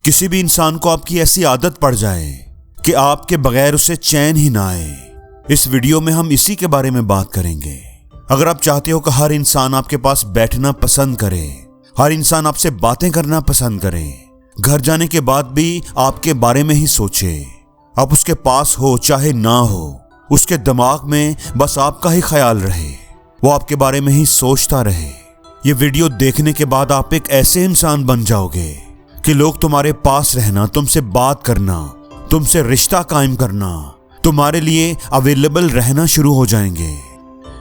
किसी भी इंसान को आपकी ऐसी आदत पड़ जाए कि आपके बगैर उसे चैन ही ना आए, इस वीडियो में हम इसी के बारे में बात करेंगे। अगर आप चाहते हो कि हर इंसान आपके पास बैठना पसंद करे, हर इंसान आपसे बातें करना पसंद करे, घर जाने के बाद भी आपके बारे में ही सोचे, आप उसके पास हो चाहे ना हो, उसके दिमाग में बस आपका ही ख्याल रहे, वो आपके बारे में ही सोचता रहे, ये वीडियो देखने के बाद आप एक ऐसे इंसान बन जाओगे कि लोग तुम्हारे पास रहना, तुमसे बात करना, तुमसे रिश्ता कायम करना, तुम्हारे लिए अवेलेबल रहना शुरू हो जाएंगे।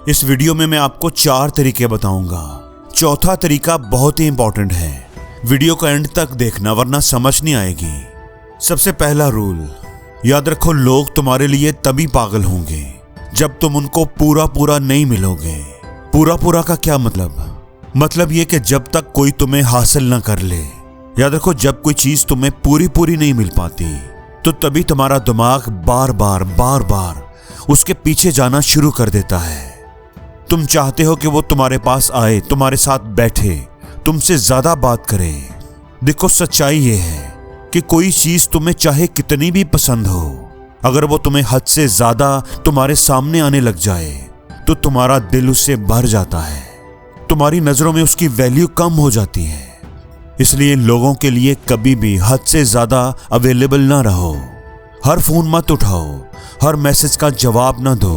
इस वीडियो में मैं आपको 4 तरीके बताऊंगा। चौथा तरीका बहुत ही इंपॉर्टेंट है, वीडियो को एंड तक देखना वरना समझ नहीं आएगी। सबसे पहला रूल, याद रखो, लोग तुम्हारे लिए तभी पागल होंगे जब तुम उनको पूरा पूरा नहीं मिलोगे। पूरा पूरा का क्या मतलब ये कि जब तक कोई तुम्हें हासिल ना कर ले। याद रखो, जब कोई चीज तुम्हें पूरी पूरी नहीं मिल पाती तो तभी तुम्हारा दिमाग बार बार उसके पीछे जाना शुरू कर देता है। तुम चाहते हो कि वो तुम्हारे पास आए, तुम्हारे साथ बैठे, तुमसे ज्यादा बात करे। देखो, सच्चाई ये है कि कोई चीज तुम्हें चाहे कितनी भी पसंद हो, अगर वो तुम्हें हद से ज्यादा तुम्हारे सामने आने लग जाए तो तुम्हारा दिल उससे भर जाता है, तुम्हारी नजरों में उसकी वैल्यू कम हो जाती है। इसलिए लोगों के लिए कभी भी हद से ज्यादा अवेलेबल ना रहो। हर फोन मत उठाओ, हर मैसेज का जवाब ना दो।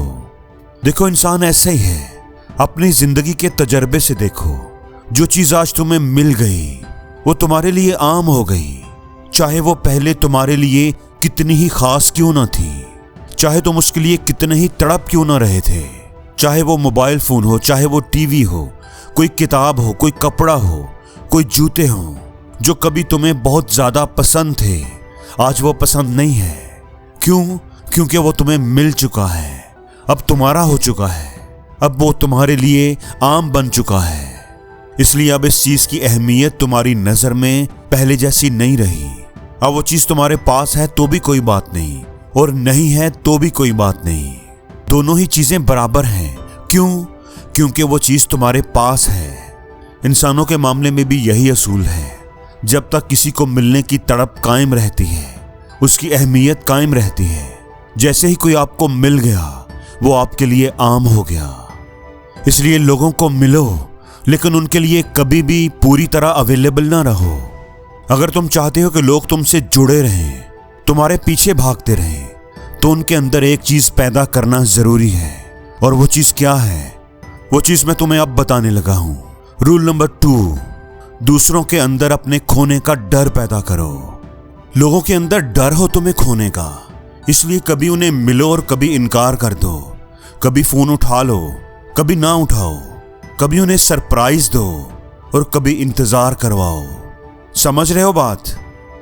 देखो, इंसान ऐसे ही है, अपनी जिंदगी के तजर्बे से देखो, जो चीज आज तुम्हें मिल गई वो तुम्हारे लिए आम हो गई, चाहे वो पहले तुम्हारे लिए कितनी ही खास क्यों ना थी, चाहे तुम उसके लिए कितने ही तड़प क्यों ना रहे थे, चाहे वो मोबाइल फोन हो, चाहे वो टीवी हो, कोई किताब हो, कोई कपड़ा हो, कोई जूते हो, जो कभी तुम्हें बहुत ज्यादा पसंद थे आज वो पसंद नहीं है। क्यों? क्योंकि वो तुम्हें मिल चुका है, अब तुम्हारा हो चुका है, अब वो तुम्हारे लिए आम बन चुका है। इसलिए अब इस चीज की अहमियत तुम्हारी नजर में पहले जैसी नहीं रही। अब वो चीज तुम्हारे पास है तो भी कोई बात नहीं, और नहीं है तो भी कोई बात नहीं। दोनों ही चीजें बराबर हैं। क्यों? क्योंकि वो चीज तुम्हारे पास है। इंसानों के मामले में भी यही असूल है, जब तक किसी को मिलने की तड़प कायम रहती है, उसकी अहमियत कायम रहती है। जैसे ही कोई आपको मिल गया वो आपके लिए आम हो गया। इसलिए लोगों को मिलो, लेकिन उनके लिए कभी भी पूरी तरह अवेलेबल ना रहो। अगर तुम चाहते हो कि लोग तुमसे जुड़े रहें, तुम्हारे पीछे भागते रहें, तो उनके अंदर एक चीज पैदा करना जरूरी है। और वो चीज क्या है? वो चीज मैं तुम्हें अब बताने लगा हूं। रूल नंबर 2, दूसरों के अंदर अपने खोने का डर पैदा करो। लोगों के अंदर डर हो तुम्हें खोने का, इसलिए कभी उन्हें मिलो और कभी इनकार कर दो। कभी फोन उठा लो, कभी ना उठाओ, कभी उन्हें सरप्राइज दो और कभी इंतजार करवाओ। समझ रहे हो बात?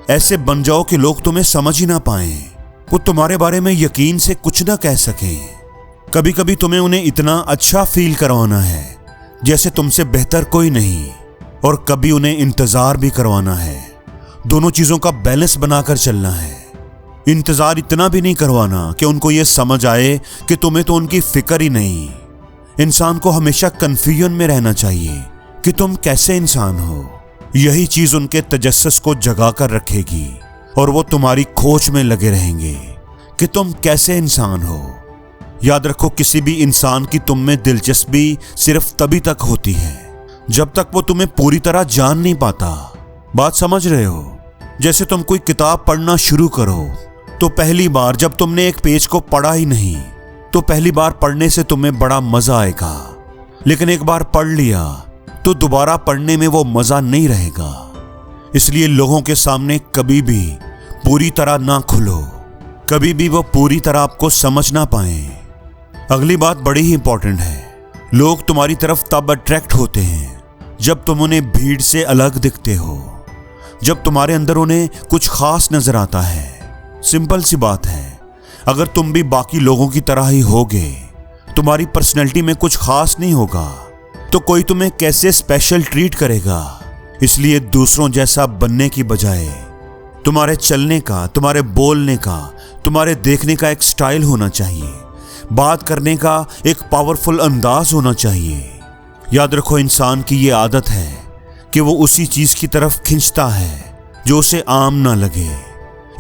ऐसे बन जाओ कि लोग तुम्हें समझ ही ना पाएं, वो तुम्हारे बारे में यकीन से कुछ ना कह सकें। कभी कभी तुम्हें उन्हें इतना अच्छा फील करवाना है जैसे तुमसे बेहतर कोई नहीं, और कभी उन्हें इंतजार भी करवाना है। दोनों चीजों का बैलेंस बनाकर चलना है। इंतजार इतना भी नहीं करवाना कि उनको यह समझ आए कि तुम्हें तो उनकी फिक्र ही नहीं। इंसान को हमेशा कंफ्यूजन में रहना चाहिए कि तुम कैसे इंसान हो। यही चीज उनके तजस्सुस को जगा कर रखेगी और वो तुम्हारी खोज में लगे रहेंगे कि तुम कैसे इंसान हो। याद रखो, किसी भी इंसान की तुम में दिलचस्पी सिर्फ तभी तक होती है जब तक वो तुम्हें पूरी तरह जान नहीं पाता। बात समझ रहे हो? जैसे तुम कोई किताब पढ़ना शुरू करो तो पहली बार जब तुमने एक पेज को पढ़ा ही नहीं तो पहली बार पढ़ने से तुम्हें बड़ा मजा आएगा, लेकिन एक बार पढ़ लिया तो दोबारा पढ़ने में वो मजा नहीं रहेगा। इसलिए लोगों के सामने कभी भी पूरी तरह ना खुलो, कभी भी वो पूरी तरह आपको समझ ना पाए। अगली बात बड़ी ही इंपॉर्टेंट है, लोग तुम्हारी तरफ तब अट्रैक्ट होते हैं जब तुम उन्हें भीड़ से अलग दिखते हो, जब तुम्हारे अंदर उन्हें कुछ खास नजर आता है। सिंपल सी बात है, अगर तुम भी बाकी लोगों की तरह ही होगे, तुम्हारी पर्सनैलिटी में कुछ खास नहीं होगा, तो कोई तुम्हें कैसे स्पेशल ट्रीट करेगा। इसलिए दूसरों जैसा बनने की बजाय तुम्हारे चलने का, तुम्हारे बोलने का, तुम्हारे देखने का एक स्टाइल होना चाहिए, बात करने का एक पावरफुल अंदाज होना चाहिए। याद रखो, इंसान की ये आदत है कि वो उसी चीज की तरफ खींचता है जो उसे आम ना लगे,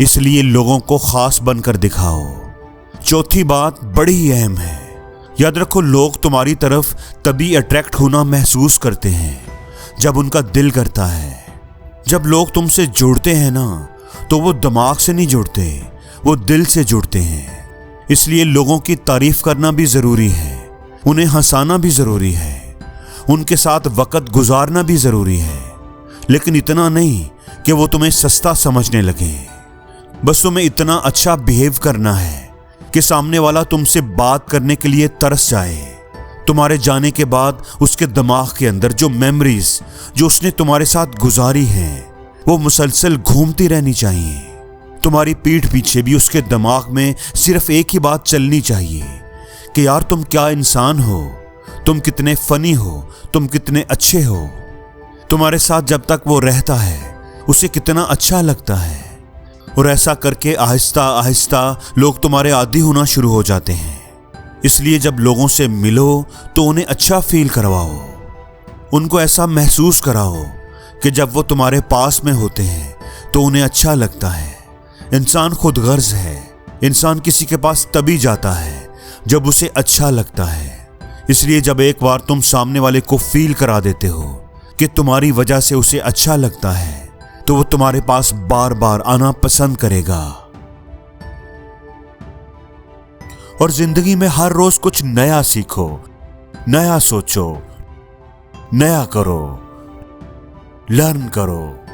इसलिए लोगों को खास बनकर दिखाओ। चौथी बात बड़ी ही अहम है, याद रखो लोग तुम्हारी तरफ तभी अट्रैक्ट होना महसूस करते हैं जब उनका दिल करता है। जब लोग तुमसे जुड़ते हैं ना, तो वो दिमाग से नहीं जुड़ते, वो दिल से जुड़ते हैं। इसलिए लोगों की तारीफ करना भी जरूरी है, उन्हें हंसाना भी जरूरी है, उनके साथ वक्त गुजारना भी जरूरी है, लेकिन इतना नहीं कि वो तुम्हें सस्ता समझने लगे। बस तुम्हें इतना अच्छा बिहेव करना है कि सामने वाला तुमसे बात करने के लिए तरस जाए। तुम्हारे जाने के बाद उसके दिमाग के अंदर जो मेमोरीज जो उसने तुम्हारे साथ गुजारी हैं, वो मुसलसल घूमती रहनी चाहिए। तुम्हारी पीठ पीछे भी उसके दिमाग में सिर्फ एक ही बात चलनी चाहिए कि यार तुम क्या इंसान हो, तुम कितने फनी हो, तुम कितने अच्छे हो। तुम्हारे साथ जब तक वो रहता है उसे कितना अच्छा लगता है। और ऐसा करके आहिस्ता आहिस्ता लोग तुम्हारे आदी होना शुरू हो जाते हैं। इसलिए जब लोगों से मिलो तो उन्हें अच्छा फील करवाओ, उनको ऐसा महसूस कराओ कि जब वो तुम्हारे पास में होते हैं तो उन्हें अच्छा लगता है। इंसान खुदगर्ज है, इंसान किसी के पास तभी जाता है जब उसे अच्छा लगता है। इसलिए जब एक बार तुम सामने वाले को फील करा देते हो कि तुम्हारी वजह से उसे अच्छा लगता है, तो वो तुम्हारे पास बार बार आना पसंद करेगा। और जिंदगी में हर रोज कुछ नया सीखो, नया सोचो, नया करो, लर्न करो।